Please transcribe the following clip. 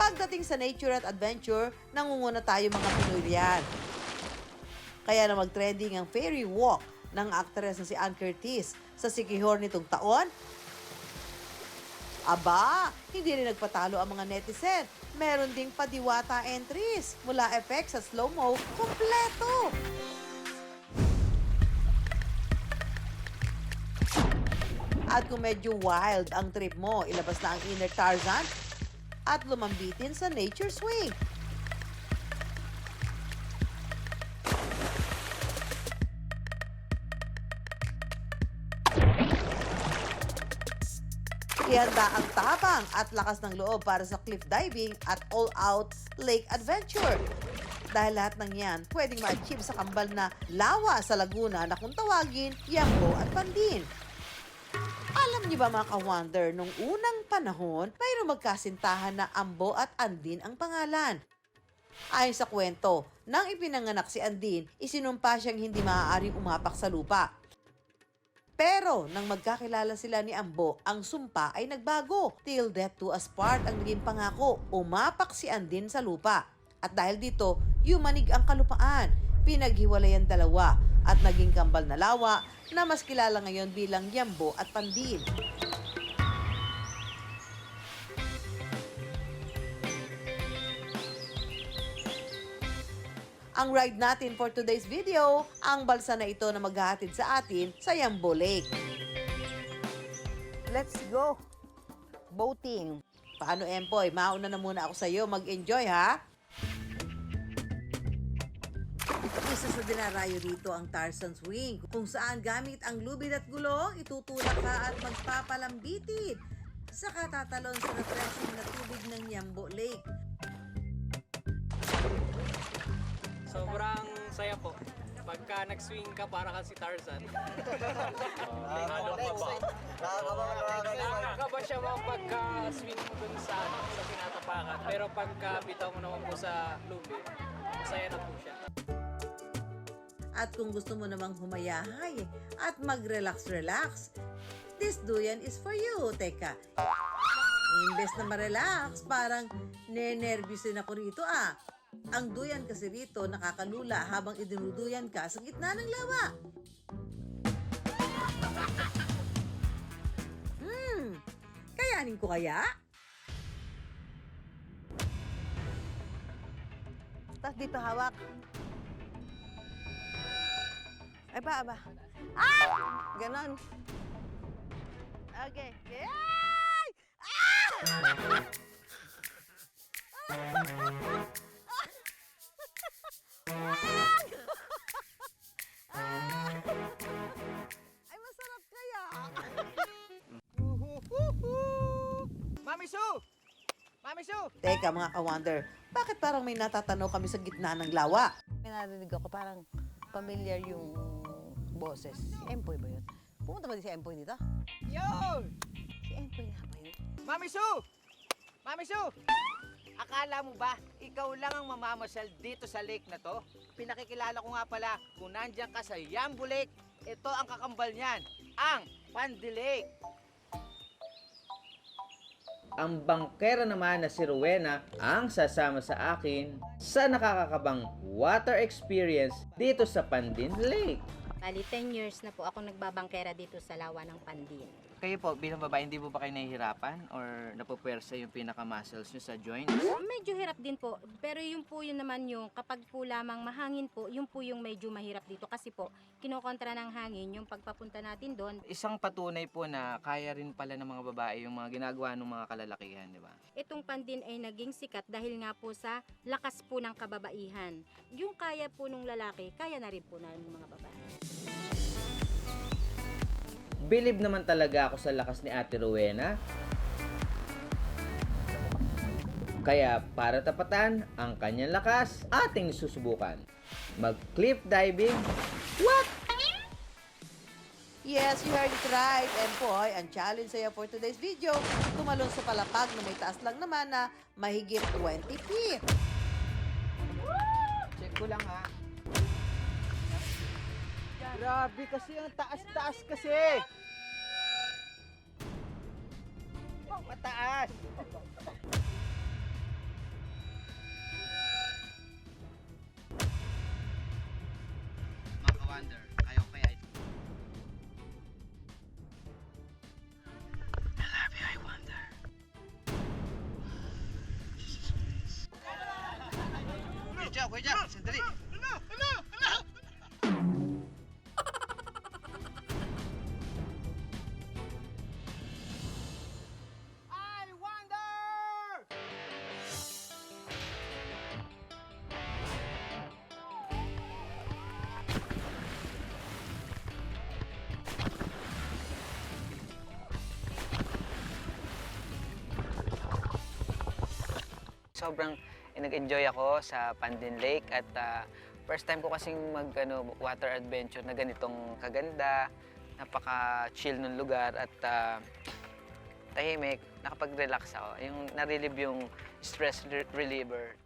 Pagdating sa nature at adventure, nangunguna tayo mga Pinoy riyan. Kaya na mag-trending ang fairy walk ng actress na si Ann Curtis sa Siquijor nitong taon. Aba, hindi rin nagpatalo ang mga netizen. Meron ding padiwata entries mula effects sa slow-mo, kompleto. At kung medyo wild ang trip mo, ilabas na ang inner Tarzan at lumambitin sa nature swing. Ihanda ang tapang at lakas ng loob para sa cliff diving at all-out lake adventure. Dahil lahat ng yan pwedeng ma-achieve sa kambal na lawa sa Laguna na kung tawagin, Yambo at Pandin. Alam niyo ba mga ka-wonder, nung unang panahon, mayroong magkasintahan na Ambo at Andin ang pangalan. Ayon sa kwento, nang ipinanganak si Andin, isinumpa siyang hindi maaaring umapak sa lupa. Pero nang magkakilala sila ni Ambo, ang sumpa ay nagbago. Till death do us part ang naging pangako, umapak si Andin sa lupa. At dahil dito, yumanig ang kalupaan, pinaghiwalay ang dalawa at naging kambal na lawa na mas kilala ngayon bilang Yambo at Pandin. Ang ride natin for today's video, ang balsa na ito na maghahatid sa atin sa Yambo Lake. Let's go! Boating. Paano, Empoy? Mauna na muna ako sa iyo. Mag-enjoy, ha? Isa sa dinarayo dito ang Tarzan Swing, kung saan gamit ang lubid at gulong, itutulak ka at magpapalambitin. Saka tatalon sa refreshing na tubig ng Yambo Lake. Sobrang saya po. Pagka nag-swing ka, para kang si Tarzan. Nakakaba siya mo pagka-swing mo dun sa tinatapakan. Pero pagka bitaw mo naman po sa lubid, masaya na po siya. At kung gusto mo namang humayahay at mag-relax-relax, this duyan is for you. Teka, imbes na ma-relax, parang nenervyos din ako rito ah. Ang duyan kasi rito nakakalula habang idinuduyan ka sa gitna ng lawa. Kayanin ko kaya? Tapos dito hawak. Ay ba, aba. Ah! Ganon. Okay. Yay! Ah! Ay, masarap kaya. Mami Su! Mami Su! Teka mga ka-wonder, bakit parang may natatanaw kami sa gitna ng lawa? May narinig ako parang familiar yung boses. Si Empoy ba yun? Pumunta ba din si Empoy dito? Yun! Si Empoy nga ba yun? Mami Su! Mami Su! Akala mo ba, ikaw lang ang mamamasyal dito sa lake na to? Pinakikilala ko nga pala, kung nandyan ka sa Yambo Lake, ito ang kakambal niyan, ang Pandi Lake. Ang bangkera naman na si Rowena ang sasama sa akin sa nakakakabang water experience dito sa Pandin Lake. Bali, 10 years na po ako nagbabangkera dito sa lawa ng Pandin. Kayo po, bilang babae, hindi po ba kayo nahihirapan or napupwersa yung pinaka-muscles nyo sa joints? Medyo hirap din po, pero yun po yun naman yung kapag po lamang mahangin po, yun po yung medyo mahirap dito kasi po, kinokontra ng hangin yung pagpapunta natin doon. Isang patunay po na kaya rin pala ng mga babae yung mga ginagawa ng mga kalalakihan, di ba? Itong Pandin ay naging sikat dahil nga po sa lakas po ng kababaihan. Yung kaya po nung lalaki, kaya na rin po ng mga babae. Believe naman talaga ako sa lakas ni Ate Rowena. Kaya para tapatan ang kanyang lakas, ating susubukan. Mag-cliff diving. What? Yes, you heard it right. And boy, ang challenge sa'yo for today's video, tumalon sa palapag na may taas lang naman na mahigit 20 feet. Check ko lang ha. Grabe kasi ang taas-taas kasi. Oh, mataas. Kuya Jack, sandali. I wonder! Sobrang nag-enjoy ako sa Pandin Lake at first time ko kasing water adventure na ganitong kaganda, napaka-chill ng lugar at tahimik, nakapag-relax ako. Yung na-relieve yung stress reliever.